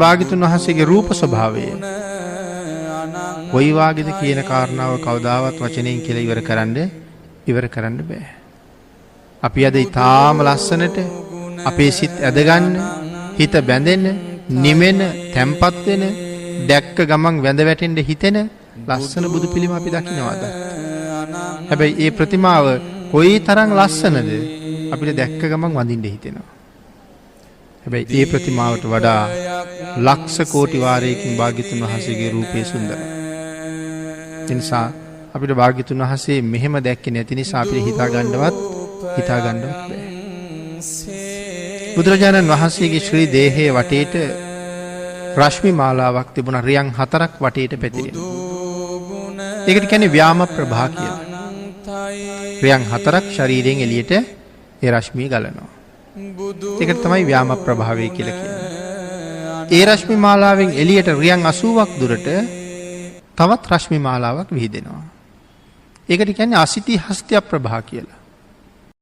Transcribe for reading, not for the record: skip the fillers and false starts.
භාග්‍යතුන් වහන්සේගේ රූප ස්වභාවය කොයි වාගේද කියන කාරණාව කවදාවත් වචනයෙන් කියලා ඉවර කරන්න බෑ. අපි අද ඊටාම ලස්සනට අපේ සිත් ඇදගන්න, හිත බැඳෙන්න, නිමෙන, තැම්පත් වෙන, දැක්ක ගමන් වැඳ වැටෙන්න හිතෙන ලස්සන බුදු පිළිම අපි දකින්නවාද? හැබැයි ඒ ප්‍රතිමාව කොයි තරම් ලස්සනද අපිට දැක්ක ගමන් වඳින්න හිතෙනවා. හැබැයි ඒ ප්‍රතිමාවට වඩා ලක්ෂ කෝටි වාරයකින් භාග්‍යතුන් වහන්සේගේ රූපය සුන්දරයි. ඒ නිසා අපිට භාග්‍යතුන් වහන්සේ මෙහෙම දැක්කේ නැති නිසා අපිට හිතා ගන්නවත් බෑ. බුදුරජාණන් වහන්සේගේ ශ්‍රී දේහයේ වටේට රශ්මි මාලාවක් තිබුණා, රියන් 4ක් වටේට පැතිරෙනවා. ඒකට කියන්නේ ව්‍යාම ප්‍රභා කියලා. රියන් 4ක් ශරීරයෙන් එළියට ඒ රශ්මිය ගලනවා. ඒකට තමයි ව්‍යාම ප්‍රභාවය කියලා කියන්නේ. ඒ රශ්මි මාලාවෙන් එළියට රියන් 80ක් දුරට තවත් රශ්මි මාලාවක් විහිදෙනවා. ඒකට කියන්නේ අසිති හස්ත්‍ය ප්‍රභා කියලා.